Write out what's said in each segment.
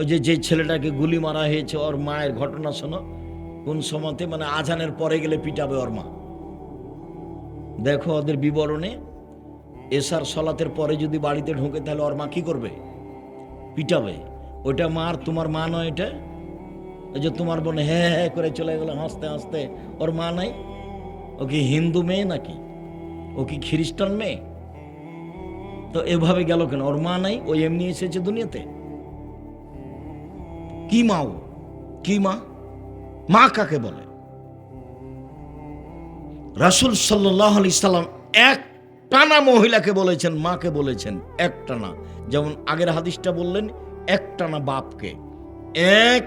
ওই যে ছেলেটাকে গুলি মারা হয়েছে, ওর মায়ের ঘটনা শোনো। কোন সময়তে, মানে আজানের পরে গেলে পিটাবে ওর মা। দেখো ওদের বিবরণে, এশার সলাতের পরে যদি বাড়িতে ঢোকে তাহলে ওর মা কি করবে? পিটাবে। ওইটা মার, তোমার মা নয় এটা। ওই যে তোমার বোন হ্যাঁ হ্যাঁ করে চলে গেল হাসতে হাসতে, ওর মা নাই? ও কি হিন্দু মেয়ে নাকি? ও কি খ্রিস্টান মেয়ে? তো এভাবে গেল কেন? ওর মা নাই, ও এমনি এসেছে দুনিয়াতে। কি মা ও? কি মা? মা কাকে বলে? রাসূল সাল্লাল্লাহু আলাইহি সাল্লাম এক টানা মহিলাকে বলেছেন, মাকে বলেছেন এক টানা। যেমন আগের হাদিসটা বললেন, এক টানা বাপকে। এক,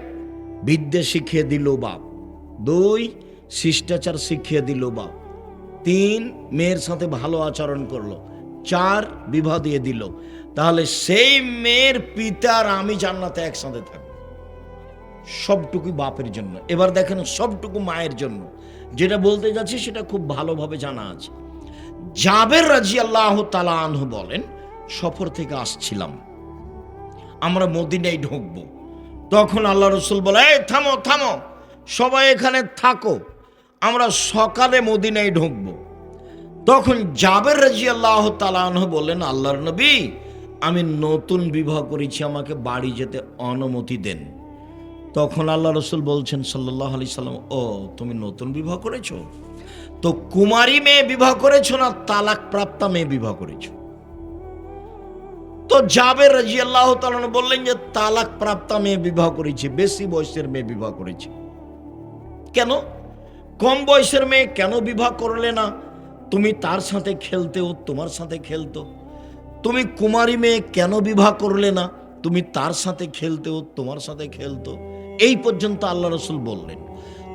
বিদ্যা শিখিয়ে দিল বাপ। দুই, শিষ্টাচার শিখিয়ে দিল বাপ। তিন, মেয়ের সাথে ভালো আচরণ করলো। চার, বিবাহ দিয়ে দিল। তাহলে সেই মেয়ের পিতার আমি জান্নাতে একসাথে থাকবো। সবটুকু বাপের জন্য। এবার দেখেন সবটুকু মায়ের জন্য। যেটা বলতে যাচ্ছি সেটা খুব ভালোভাবে জানা আছে। জাবের রাদিয়াল্লাহু তাআলা আনহু বলেন, সফর থেকে আসছিলাম, আমরা মদিনায় ঢুকবো। তখন আল্লাহ রাসূল বলে, এই থামো থামো, সবাই এখানে থাকো, আমরা সকালে মদিনায় ঢুকবো। তখন জাবের রাদিয়াল্লাহু তাআলা আনহু বললেন, আল্লাহর নবী, আমি নতুন বিবাহ করেছি, আমাকে বাড়ি যেতে অনুমতি দেন। তখন আল্লাহ রাসূল বলছেন সাল্লাল্লাহু আলাইহি সাল্লাম, ও তুমি নতুন বিবাহ করেছো? তো কুমারী মেয়ে বিবাহ করেছো না তালাক প্রাপ্তা মেয়ে বিবাহ করেছো? তো জাবের রাদিয়াল্লাহু তাআলা বললেন যে তালাক প্রাপ্তা মেয়ে বিবাহ করেছি, বেশি বয়সের মেয়ে বিবাহ করেছি। কেন? কম বয়সের মেয়ে কেন বিবাহ করলে না? তুমি তার সাথে খেলতে, ও তোমার সাথে খেলতো। তুমি কুমারী মেয়ে কেন বিবাহ করলে না? তুমি তার সাথে খেলতে, ও তোমার সাথে খেলতো। এই পর্যন্ত আল্লাহ রাসূল বললেন।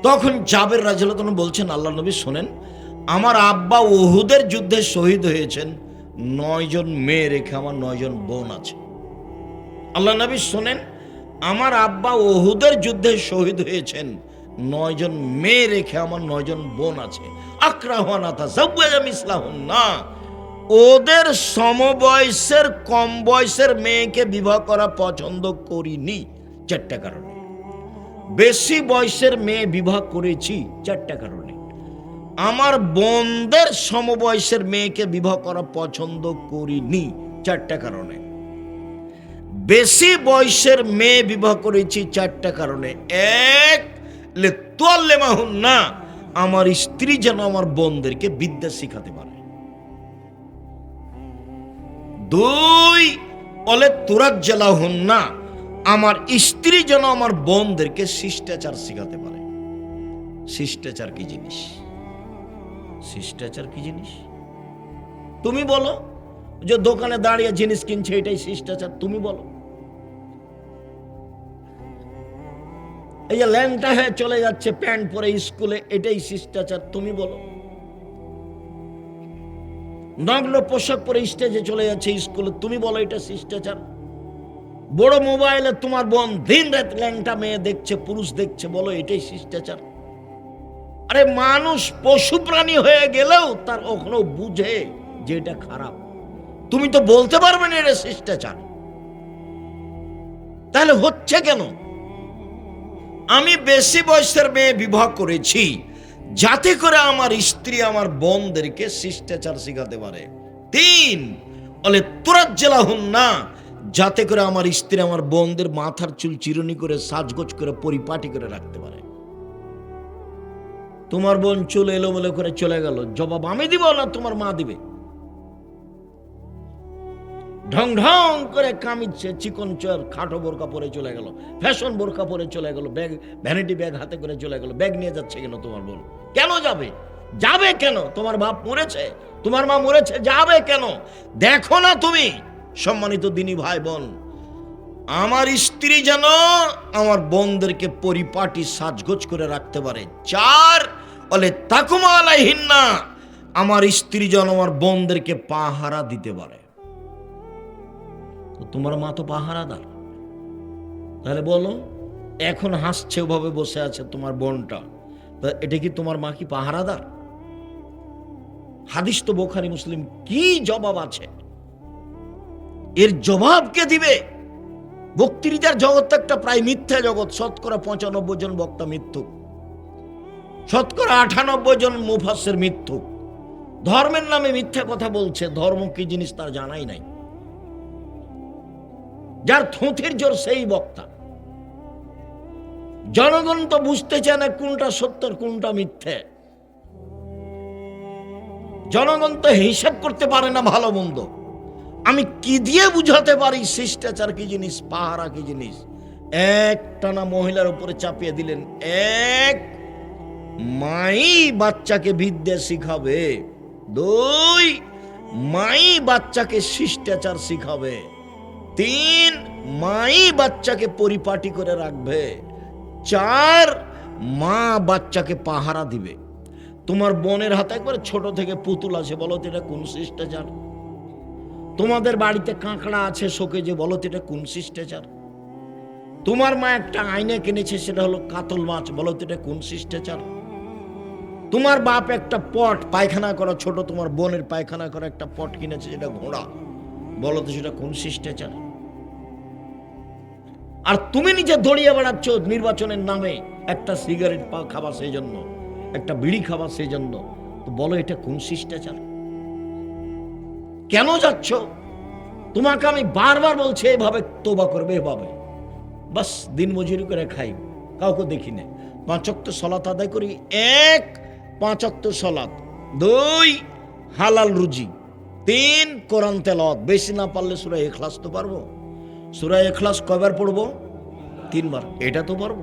তখন জাবের রাদিয়াল্লাহু তাআলা বলছেন, আল্লাহ নবী শোনেন, আমার আব্বা উহুদের যুদ্ধে শহীদ হয়েছেন, 9 জন মেয়ে রেখে আমার 9 জন বোন আছে। আল্লাহ নবী শোনেন, আমার আব্বা উহুদের যুদ্ধে শহীদ হয়েছেন, 9 জন মেয়ে রেখে আমার 9 জন বোন আছে। আকরাহুনা তাযাওয়াজা মিসলাহুন্না, ওদের সমবয়সের কম বয়সের মেয়েকে বিবাহ করা পছন্দ করিনি 4টা কারণে। বেশি বয়সের মেয়ে বিবাহ করেছি 4টা কারণে। আমার বোনদের সমবয়সের মেয়েকে বিবাহ করা পছন্দ করিনি 4টা কারণে। বেশি বয়সের মেয়ে বিবাহ করেছি 4টা কারণে। এক, লিতুআল্লিমাহুন্না, আমার স্ত্রী যেন আমার বোনদেরকে বিদ্যা শিখাতে পারে। দুই, লিতুরাজ্জিলাহুন্না, আমার স্ত্রী যেন আমার বোনদেরকে শিষ্টাচার শিখাতে পারে। শিষ্টাচার কি জিনিস? শিষ্টাচার কি জিনিস? তুমি বলো। যে দোকানে দাঁড়িয়ে জিনিস কিনছে, এটাই শিষ্টাচার? তুমি বলো। এই যে ল্যাংটা হয়ে চলে যাচ্ছে প্যান্ট পরে স্কুলে, এটাই শিষ্টাচার? তুমি বলো। নগ্ন পোশাক পরে স্টেজে চলে যাচ্ছে স্কুলে, তুমি বলো এটা শিষ্টাচার? বড় মোবাইলে তোমার বোন দিন রাত ল্যাংটা মেয়ে দেখছে, পুরুষ দেখছে, বলো এটাই শিষ্টাচার? আরে মানুষ পশু প্রাণী হয়ে গেলেও তার কখনো বুঝে যে এটা খারাপ। তুমি তো বলতে পারবে না এটা শিষ্টাচার। তাহলে হচ্ছে কেন? আমি বেশি বয়সের মেয়ে বিবাহ করেছি যাতে করে আমার স্ত্রী আমার বোনদেরকে শিষ্টাচার শিখাতে পারে। তিন, লিতুরাজ্জিলাহুন্না, যাতে করে আমার স্ত্রী আমার বোনদের মাথার চুল চিরুনি করে সাজগোজ করে পরিপাটি করে রাখতে পারে। তোমার বোন চুল এলোমেলো করে চলে গেল, জবাব আমি দিব না তোমার মা দিবে? ঢং ঢং করে কামিচ্ছে, চিকন চর খাটো বোরকা পরে চলে গেল, ফ্যাশন বোরকা পরে চলে গেল, ব্যাগ ভ্যানিটি ব্যাগ হাতে করে চলে গেল। ব্যাগ নিয়ে যাচ্ছে কেন তোমার বোন? কেন যাবে? যাবে কেন? তোমার বাপ মরেছে, তোমার মা মরেছে, যাবে কেন? দেখো না তুমি? সম্মানিত দিনী ভাই বোন, আমার স্ত্রী যেন আমার বোনদেরকে পরিপাটি সাজগোজ করে রাখতে পারে। চার, তাকুমা আলাইহিন্না, আমার স্ত্রী যেন আমার বোনদেরকে পাহারা দিতে পারে। তোমার মা তো পাহারাদার। তাহলে বলো, এখন হাসছে ওভাবে বসে আছে তোমার বোনটা, এটা কি তোমার মা কি পাহারাদার? হাদিস তো বুখারী মুসলিম। কি জবাব আছে? এর জবাব কে দিবে? বক্তৃতার জগৎ একটা প্রায় মিথ্যা জগৎ। শতকরা 95 জন বক্তা মিথ্যুক, শতকরা 98 জন মুফাসসির মিথ্যুক। ধর্মের নামে মিথ্যা কথা বলছে, ধর্ম কি জিনিস তার জানাই নাই। যার থুঁথির জোর সেই বক্তা। জনগণ তো বুঝতে চায় না কোনটা সত্য কোনটা মিথ্যে। জনগণ তো হিসাব করতে পারে না ভালো মন্দ। আমি কি দিয়ে বুঝাতে পারি শিষ্টাচার কি জিনিস, পাহারা কি জিনিস? একটানা মহিলার উপরে চাপিয়ে দিলেন। এক, মাই বাচ্চাকে বিদ্যা শিখাবে। দুই, মাই বাচ্চাকে শিষ্টাচার শিখাবে। তিন, মাই বাচ্চাকে পরিপাটি করে রাখবে। চার, মা বাচ্চাকে পাহারা দিবে। তোমার বোনের হাতে একবার ছোট থেকে পুতুল আছে, বলো তো এটা কোন শিষ্টাচার? তোমাদের বাড়িতে কাঁকড়া আছে শোকেজে, বলো তো এটা কোন শিষ্টাচার? তোমার মা একটা আয়না কিনেছে, সেটা হলো কাতল মাছ, বলো তো এটা কোন শিষ্টাচার? তোমার বাপ একটা পট পায়খানা করা, ছোট তোমার বোনের পায়খানা করা একটা পট কিনেছে, সেটা ঘোড়া, বলো তো সেটা কোন শিষ্টাচার? আর তুমি নিজে দড়িয়ে বেড়াচ্ছ নির্বাচনের নামে, একটা সিগারেট খাবা সেই জন্য, একটা বিড়ি খাবা সেই জন্য, তো বলো এটা কোন শিষ্টাচার? কেন যাচ্ছ? তোমাকে আমি বারবার বলছি এভাবে তোবা করবে, এভাবে বাস দিন মজুরি করে খাই, কাউকে দেখি না। 5 ওয়াক্ত সালাত আদায় করি। 1, 5 ওয়াক্ত সালাত। 2, হালাল রুজি। 3, কোরআন তেলাওয়াত। বেশি না পারলে সূরা ইখলাস তো পারবো। সূরা ইখলাস কয়বার পড়বো? 3 বার। এটা তো পারবো।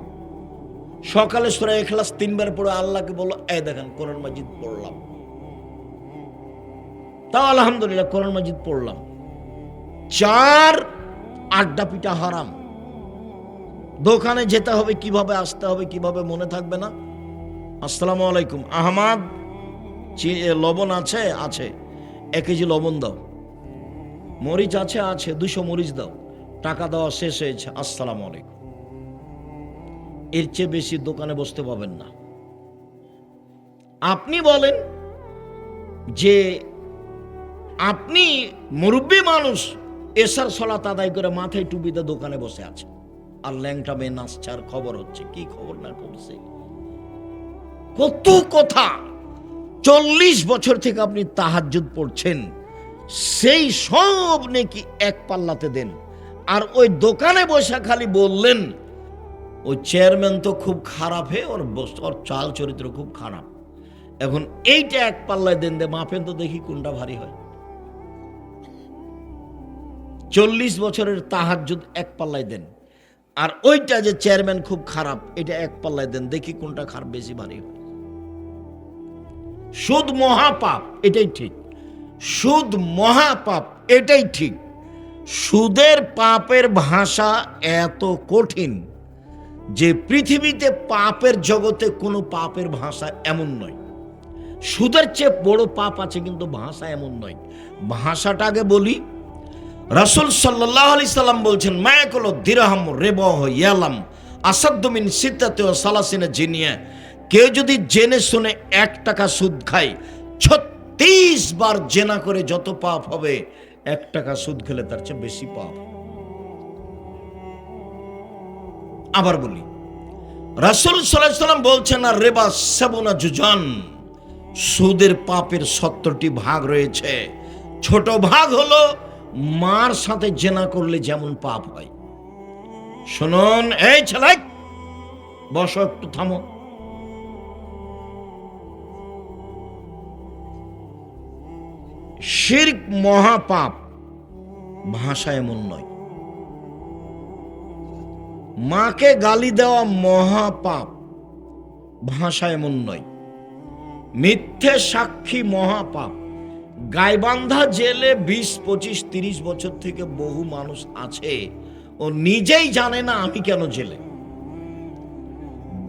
সকালে সূরা ইখলাস 3 বার পড়ে আল্লাহকে বলো, এই দেখেন কোরআন মাজিদ পড়লাম, তাও আলহামদুলিল্লাহ কোরআন মাজিদ পড়লাম। 4, আড্ডা পিটা হারাম। দোকানে যেতে হবে কিভাবে, আসতে হবে কিভাবে, মনে থাকবে না। আসসালামু আলাইকুম, আহমদ লবণ আছে? আছে। 1 কেজি লবণ দাও। মরিচ আছে? আছে। 200 মরিচ দাও। টাকা দেওয়া শেষ হয়েছে, আসসালামু আলাইকুম। এর চেয়ে বেশি দোকানে বসতে পাবেন না। আপনি বলেন যে আপনি মুরব্বী মানুষ, এশার সালাত আদায় করে মাথায় টুপিতে দোকানে বসে আছে, আর ল্যাংটা মেয়ে নাচছে, আর খবর হচ্ছে। কি খবর না করছে? কত কথা। 40 বছর থেকে আপনি তাহাজ্জুদ পড়ছেন, সেই সব নাকি এক পাল্লাতে দেন। আর ওই দোকানে বসে খালি বললেন ওই চেয়ারম্যান তো খুব খারাপ, ওর চাল চরিত্র খুব খারাপ। এখন এইটা এক পাল্লায় দেন, মাপেন তো দেখি কোনটা ভারী হয়। 40 বছরের তাহাজ্জুদ এক পাল্লায় দেন, আর ওইটা যে চেয়ারম্যান খুব খারাপ, এটা এক পাল্লায় দেন, দেখি কোনটা খারাপ বেশি ভারী হয়। সুদ মহাপাপ, এটাই ঠিক। সুদ মহাপাপ, এটাই ঠিক। সুদের পাপের ভাষা এত কঠিন যে পৃথিবীতে পাপের জগতে কোনো পাপের ভাষা এমন নয়। সুদের চেয়ে বড় পাপ আছে, কিন্তু ভাষা এমন নয়। ভাষাটা আগে বলি। রাসূল সাল্লাল্লাহু আলাইহি সাল্লাম বলছেন, মায়াকুলু দিরহাম রিবাহু ইয়ালাম আসাদ্দু মিন সিত্তাতি ওয়া সালাসিনা জিনিয়া। কেউ যদি জেনে শুনে 1 টাকা সুদ খায়, 36 বার জেনা করে যত পাপ হবে, 1 টাকা সুদ খেলে তার চেয়ে বেশি পাপ। আবার বলি, রাসূল সাল্লাল্লাহু আলাইহি সাল্লাম বলছেন, আর রিবা সাবুনা জুজান, সুদের পাপের 70টি ভাগ রয়েছে। ছোট ভাগ হলো মার সাথে জেনা করলে যেমন পাপ হয়। শুনুন, এই ছেলে বসো, একটু থামো। শিরক মহাপাপ, ভাষা এমন নয়। মাকে গালি দেওয়া মহাপাপ, ভাষা এমন নয়। মিথ্যে সাক্ষী মহাপাপ। গাইবান্ধা জেলে 20, 25, 30 বছর থেকে বহু মানুষ আছে, ও নিজেই জানে না আমি কেন জেলে।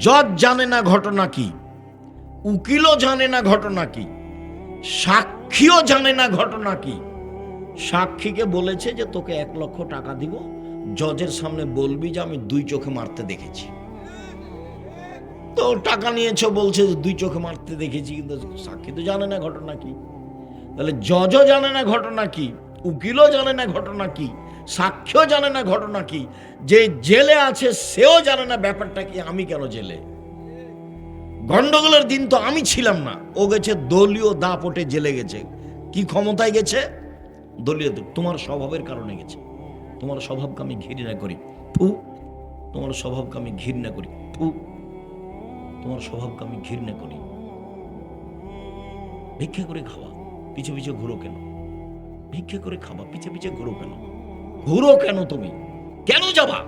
জজ জানে না ঘটনা কি, উকিলও জানে না ঘটনা কি, সাক্ষীও জানে না ঘটনা কি। সাক্ষীকে বলেছে যে তোকে 1 লক্ষ টাকা দিব, জজের সামনে বলবি যে আমি 2 চোখে মারতে দেখেছি। তো টাকা নিয়েছ, বলছে যে 2 চোখে মারতে দেখেছি, কিন্তু সাক্ষী তো জানে না ঘটনা কি। তাহলে জজও জানে না ঘটনা কি, উকিলও জানে না ঘটনা কি, সাক্ষ্য জানে না ঘটনা কি, যে জেলে আছে সেও জানে না ব্যাপারটা কি, আমি কেন জেলে। গন্ডগোলের দিন তো আমি ছিলাম না, ও গেছে দলীয় দাপটে জেলে গেছে। কি ক্ষমতায় গেছে? দলীয়। তোমার স্বভাবের কারণে গেছে। তোমার স্বভাবকে আমি ঘৃণা করি, ফু। তোমার স্বভাবকে আমি ঘৃণা করি, ফু। তোমার স্বভাবকে আমি ঘৃণা করি। ভিক্ষা করে খাওয়া, পিছে পিছে ঘুরো কেন? ভিক্ষা করে খাওয়া, পিছে পিছে ঘুরো কেন? ঘুরো কেন? তুমি কেন যাবা?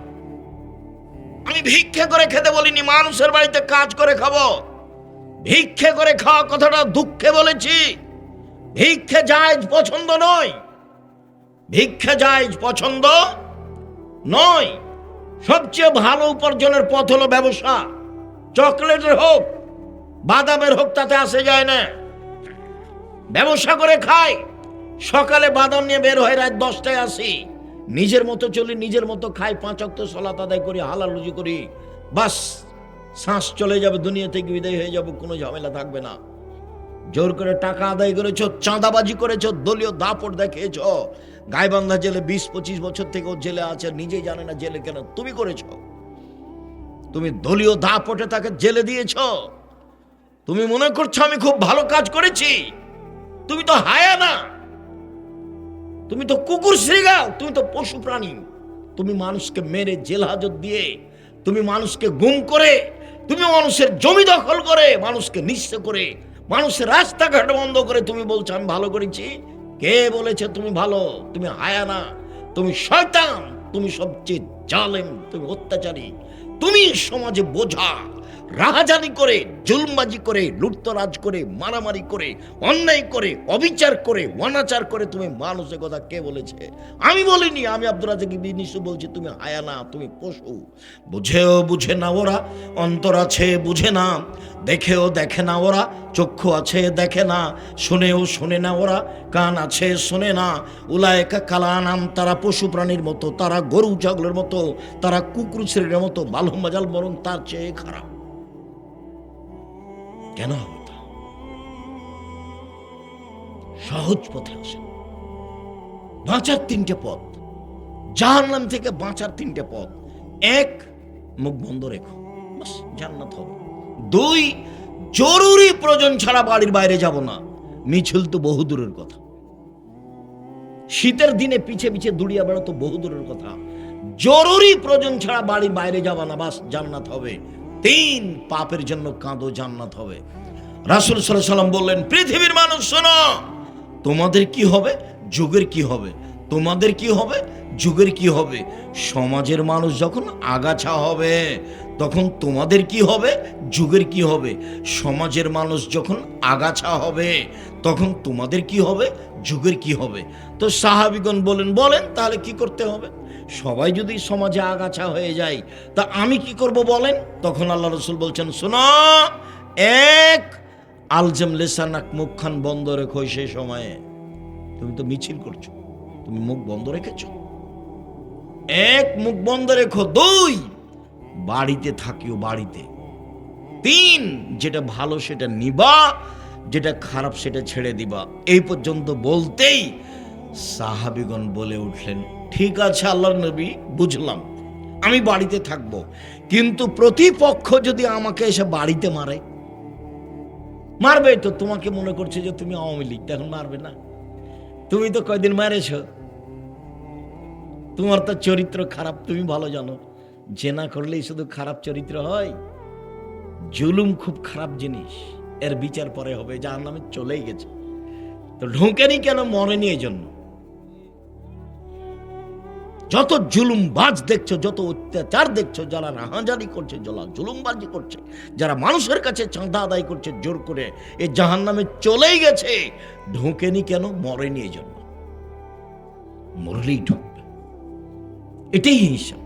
আমি ভিক্ষা করে খেতে বলিনি, মানুষের বাড়িতে কাজ করে খাবো। ভিক্ষা করে খাওয়া কথাটা দুঃখে বলেছি। ভিক্ষা জায়েজ পছন্দ নয়, ভিক্ষা জায়েজ পছন্দ নয়। সবচেয়ে ভালো উপার্জনের পথ হলো ব্যবসা। চকলেটের হোক, বাদামের হোক, তাতে আসে যায় না। ব্যবসা করে খাই, সকালে বাদাম নিয়ে বের হয়ে রাত 10টায় আসি, নিজের মতো চলি, নিজের মতো খাই, 5 ওয়াক্ত সালাত আদায় করি, হালাল রুজি করি, বাস শ্বাস চলে যাবে, দুনিয়া থেকে বিদায় হয়ে যাব, কোনো ঝামেলা থাকবে না। জোর করে টাকা আদায় করেছো, চাঁদাবাজি করেছো, দলীয় দাপট দেখিয়েছ। গাইবান্ধা জেলে 20-25 বছর থেকে ও জেলে আছে, নিজেই জানে না জেলে কেন। তুমি করেছো, তুমি দলীয় দাপটে তাকে জেলে দিয়েছ। তুমি মনে করছো আমি খুব ভালো কাজ করেছি? তুমি তো হায়া না, তুমি তো কুকুর শ্রীগাও, তুমি তো পশু প্রাণী। তুমি মানুষকে মেরে জেল হাজত দিয়ে, তুমি মানুষকে গুম করে, তুমি মানুষের জমি দখল করে, মানুষকে নিঃস্ব করে, মানুষের রাস্তাঘাট বন্ধ করে তুমি বলছো আমি ভালো করেছি। কে বলেছে তুমি ভালো? তুমি হায়া না, তুমি শয়তান, তুমি সবচেয়ে জালেম, তুমি অত্যাচারী, তুমি সমাজে বোঝা। রাহাজানি করে, জুলুমবাজি করে, লুটতরাজ করে, মারামারি করে, অন্যায় করে, অবিচার করে, অনাচার করে তুমি মানুষের কথা কে বলেছে? আমি বলিনি। আমি আব্দুর রাজ্জাক বিনিশু বলছি তুমি হায়া না, তুমি পশু। বুঝেও বুঝে না ওরা, অন্তর আছে বুঝে না, দেখেও দেখে না ওরা, চক্ষু আছে দেখে না, শুনেও শুনে না ওরা, কান আছে শুনে না। উলায়েকা কালানাম, তারা পশু প্রাণীর মতো, তারা গরু ছাগলের মতো, তারা কুকুর শ্রেণীর মতো, বালুম বাজাল, বরং তার চেয়ে খারাপ। কেন হবে তা? সহজ পথে আসেন। বাঁচার 3টে পথ, জাহান্নাম থেকে বাঁচার 3টে পথ। 1, মুখ বন্ধ রেখো, বাস জান্নাত হবে। 2, জরুরি প্রয়োজন ছাড়া বাড়ির বাইরে যাব না। মিছিল তো বহু দূরের কথা, শীতের দিনে পিছে পিছে দুড়িয়া বেড়া তো বহু দূরের কথা। জরুরি প্রয়োজন ছাড়া বাড়ির বাইরে যাবা না, বাস জান্নাত হবে। 3, পাপের জন্য কাঁদো, জান্নাত হবে। রাসূল সাল্লাল্লাহু আলাইহি ওয়াসাল্লাম বললেন, পৃথিবীর মানুষ শোনো, তোমাদের কি হবে, যুগের কি হবে, তোমাদের কি হবে, যুগের কি হবে। সমাজের মানুষ যখন আগাছা হবে তখন তোমাদের কি হবে, যুগের কি হবে। সমাজের মানুষ যখন আগাছা হবে তখন তোমাদের কি হবে, যুগের কি হবে। তো সাহাবীগণ বলেন তাহলে কি করতে হবে? সবাই যদি সমাজে আগাছা হয়ে যায় তা আমি কি করব বলেন? তখন আল্লাহ রাসূল বলছেন, শোনো, 1, আলজাম লিসানাক, মুখখান বন্ধ রেখো। সেই সময়ে তুমি তো মিছিল করছো, তুমি মুখ বন্ধ রেখেছো। 1, মুখ বন্ধ রেখো। 2, বাড়িতে থাকিও, বাড়িতে। 3, যেটা ভালো সেটা নিবা, যেটা খারাপ সেটা ছেড়ে দিবা। এই পর্যন্ত বলতেই সাহাবীগণ বলে উঠলেন, ঠিক আছে আল্লাহর নবী, বুঝলাম, আমি বাড়িতে থাকবো, কিন্তু প্রতিপক্ষ যদি আমাকে এসে বাড়িতে মারবে তো। তোমাকে মনে করছে যে তুমি আওয়ামী লীগ, এখন মারবে না? তুমি তো কয়দিন মারেছ, তোমার তো চরিত্র খারাপ, তুমি ভালো জানো। জেনা করলেই শুধু খারাপ চরিত্র হয়? জুলুম খুব খারাপ জিনিস, এর বিচার পরে হবে। জাহান্নামে চলেই গেছে, তো ঢোকেনি কেন? মরেনি এই জন্য। যত জুলুমবাজ দেখছো, যত অত্যাচার দেখছো, যারা রাহাজানি করছে, যারা জুলুমবাজি করছে, যারা মানুষের কাছে চাঁদা আদায় করছে জোর করে, এই জাহান্নামে চলেই গেছে। ঢোকেনি কেন? মরেনি এই জন্য। মরলেই ঢুকবে, এটাই হিসাব।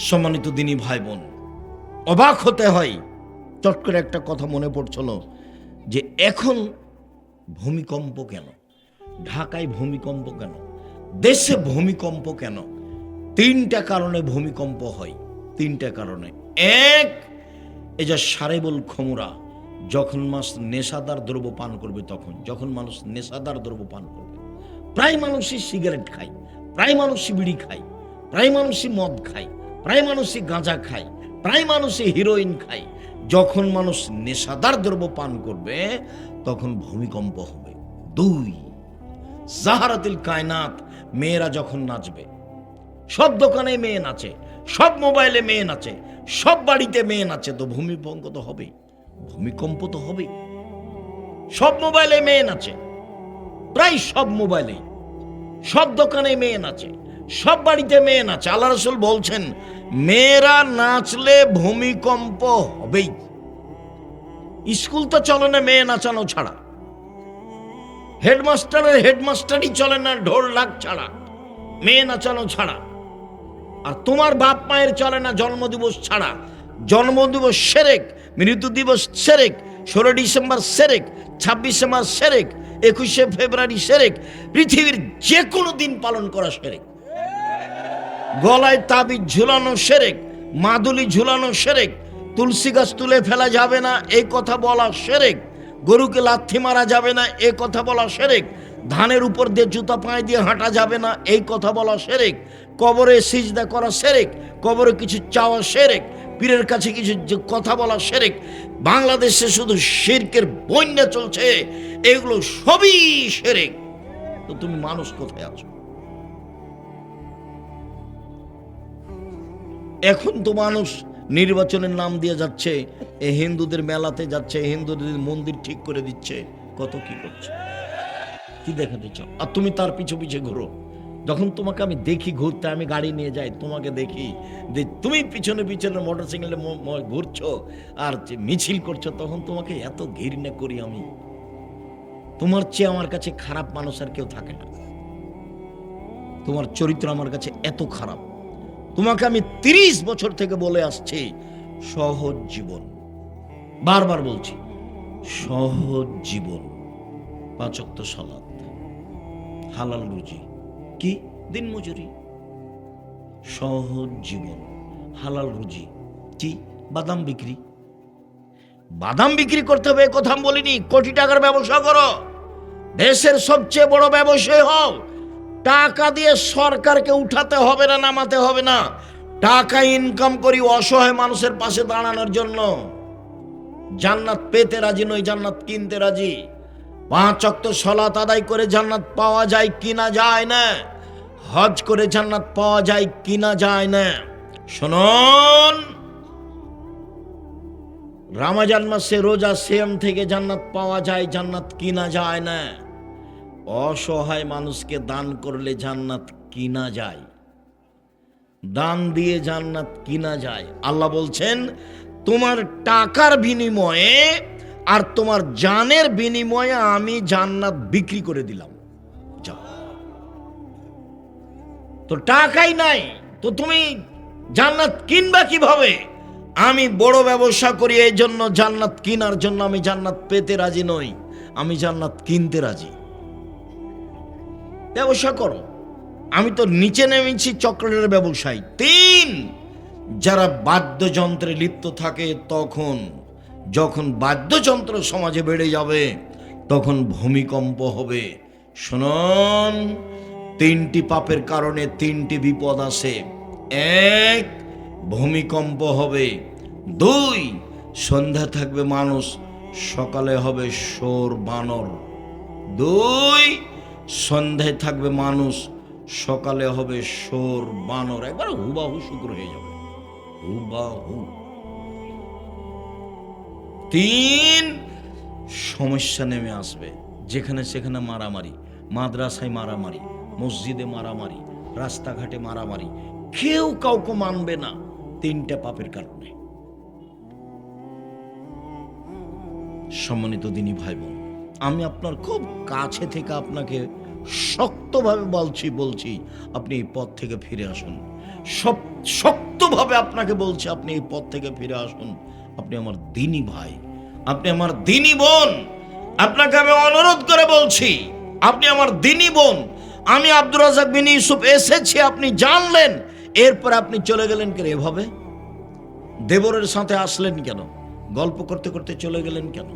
সম্মানিত দিনী ভাই বোন, অবাক হতে হয়। চট করে একটা কথা মনে পড়ছিল যে এখন ভূমিকম্প কেন, ঢাকায় ভূমিকম্প কেন, দেশে ভূমিকম্প কেন? 3টা কারণে ভূমিকম্প হয়, 3টা কারণে। 1, এই যে সারেবুল খমুরা, যখন মানুষ নেশাদার দ্রব্য পান করবে, তখন যখন মানুষ নেশাদার দ্রব্য পান করবে প্রায় মানুষই সিগারেট খায়, প্রায় মানুষই বিড়ি খায়, প্রায় মানুষই মদ খায়, প্রায় মানুষই গাঁজা খায়, প্রায় মানুষই হিরোইন খায়। যখন মানুষ নেশাদার দ্রব্য পান করবে তখন ভূমিকম্প হবে। 2, জাহারাতিল কায়নাত, মেয়েরা যখন নাচবে, সব দোকানে মেয়ে নাচে, সব মোবাইলে মেয়ে নাচে, সব বাড়িতে মেয়ে নাচে, তো ভূমিকম্প তো হবেই, ভূমিকম্প তো হবেই। সব মোবাইলে মেয়ে নাচে, প্রায় সব মোবাইলে, সব দোকানে মেয়ে নাচে, সব বাড়িতে মেয়ে নাচে। আল্লাহ রাসূল বলছেন মেয়েরা নাচলে ভূমিকম্প হবেই। স্কুল তো চলে না মেয়ে নাচানো ছাড়া, হেডমাস্টারের হেডমাস্টারই চলে না ঢোল ঢাক ছাড়া, মেয়ে নাচানো ছাড়া। আর তোমার বাপ মায়ের চলে না জন্মদিবস ছাড়া। জন্মদিবস সেরেক, মৃত্যু দিবস সেরেক, 16 ডিসেম্বর সেরেক, 26 মার্চ সেরেক, 21 ফেব্রুয়ারি সেরেক, পৃথিবীর যে কোনো দিন পালন করা সেরেক। গলায় তাবিজ ঝুলানো সেরেক, মাদুলি ঝুলানো সেরেক, তুলসী গাছ তুলে ফেলা যাবে না এই কথা বলা সেরেক, গরুকে লাথি মারা যাবে না এই কথা বলা সেরেক, ধানের উপর দিয়ে জুতা পায়ে দিয়ে হাঁটা যাবে না এই কথা বলা সেরেক, কবরে সিজদা করা সেরেক, কবরে কিছু চাওয়া সেরেক, পীরের কাছে কিছু কথা বলা সেরেক। বাংলাদেশে শুধু শিরকের বন্যা চলছে, এগুলো সবই সেরেক। তো তুমি মানুষ কোথায় আছো? এখন তো মানুষ নির্বাচনের নাম দিয়ে যাচ্ছে, হিন্দুদের মেলাতে যাচ্ছে, হিন্দুদের মন্দির ঠিক করে দিচ্ছে, কত কি করছে, কি দেখাতে চাও? আর তুমি তার পিছু পিছে ঘুরো। যখন তোমাকে আমি দেখি ঘুরতে, আমি গাড়ি নিয়ে যাই, তোমাকে দেখি যে তুমি পিছনে পিছনে মোটরসাইকেলে ঘুরছো আর মিছিল করছো, তখন তোমাকে এত ঘৃণা করি আমি। তোমার চেয়ে আমার কাছে খারাপ মানুষ আর কেউ থাকে না। তোমার চরিত্র আমার কাছে এত খারাপ। তোমাকে আমি 30 বছর থেকে বলে আসছি সহজ জীবন, বারবার বলছি সহজ জীবন, 5 ওয়াক্ত সালাত, হালাল রুজি, কি দিন মজুরি, সহজ জীবন, হালাল রুজি, কি বাদাম বিক্রি। বাদাম বিক্রি করতে হবে কথা আমি বলিনি, কোটি টাকার ব্যবসা করো, দেশের সবচেয়ে বড় ব্যবসায়ী হও। টাকা দিয়ে সরকারকে উঠাতে হবে না, নামাতে হবে না। টাকা ইনকাম করি অসহায় মানুষের পাশে দাঁড়ানোর জন্য। জান্নাত পেতে রাজি নই, জান্নাত কিনতে রাজি। 5 ওয়াক্ত সালাত আদায় করে জান্নাত পাওয়া যায় কিনা যায় না, হজ করে জান্নাত পাওয়া যায় কিনা যায় না। শুনুন, রমজান মাসে রোজা সিয়াম থেকে জান্নাত পাওয়া যায়, জান্নাত কিনা যায় না। অসহায় মানুষকে দান করলে জান্নাত কিনা যায়, দান দিয়ে জান্নাত কিনা যায়। আল্লাহ বলছেন তোমার টাকার বিনিময়ে আর তোমার জানের বিনিময়ে আমি জান্নাত বিক্রি করে দিলাম। যাও, তো টাকাই নাই তো তুমি জান্নাত কিনবা কিভাবে? আমি বড় ব্যবসা করি, এই জন্য জান্নাত কিনার জন্য আমি জান্নাত পেতে রাজি নই, আমি জান্নাত কিনতে রাজি। ব্যবসা করো, আমি তো নিচে নেমেছি চকলেটের ব্যবসায়ী। 3, যারা বাদ্যযন্ত্রে লিপ্ত থাকে, তখন যখন বাদ্যযন্ত্র সমাজে বেড়ে যাবে তখন ভূমিকম্প হবে। শুনুন, 3টি পাপের কারণে 3টি বিপদ আসে। 1, ভূমিকম্প হবে। 2, সন্ধ্যা থাকবে মানুষ, সকালে হবে শোর বানর। 2, সন্ধ্যায় থাকবে মানুষ, সকালে হবে শোর বানর। একবার হুবাহু শুক্র হয়ে যাবে, হুবাহু। 3, সমস্যা নেমে আসবে, যেখানে সেখানে মারামারি, মাদ্রাসায় মারামারি, মসজিদে মারামারি, রাস্তাঘাটে মারামারি, কেউ কাউকে মানবে না 3টা পাপের কারণে। সম্মানিত দিনী ভাই বোন, আমি আপনার খুব কাছে থেকে আপনাকে শক্তভাবে বলছি আপনি এই পথ থেকে ফিরে আসুন। শক্তভাবে আপনাকে বলছি আপনি এই পথ থেকে ফিরে আসুন। আপনি আমার দিনী ভাই, আপনি আমার দিনী বোন, আপনাকে আমি অনুরোধ করে বলছি আপনি আমার দিনী বোন। আমি আব্দুর রাজ্জাক বিন ইউসুফ এসেছি, আপনি জানলেন, এরপর আপনি চলে গেলেন কেন? এভাবে দেবরের সাথে আসলেন কেন? গল্প করতে করতে চলে গেলেন কেন?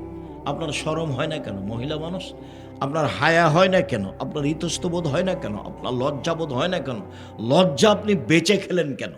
আপনার শরম হয় না কেন? মহিলা মানুষ, আপনার হায়া হয় না কেন? আপনার ইতস্তবোধ হয় না কেন? আপনার লজ্জাবোধ হয় না কেন? লজ্জা আপনি বেঁচে খেলেন কেন?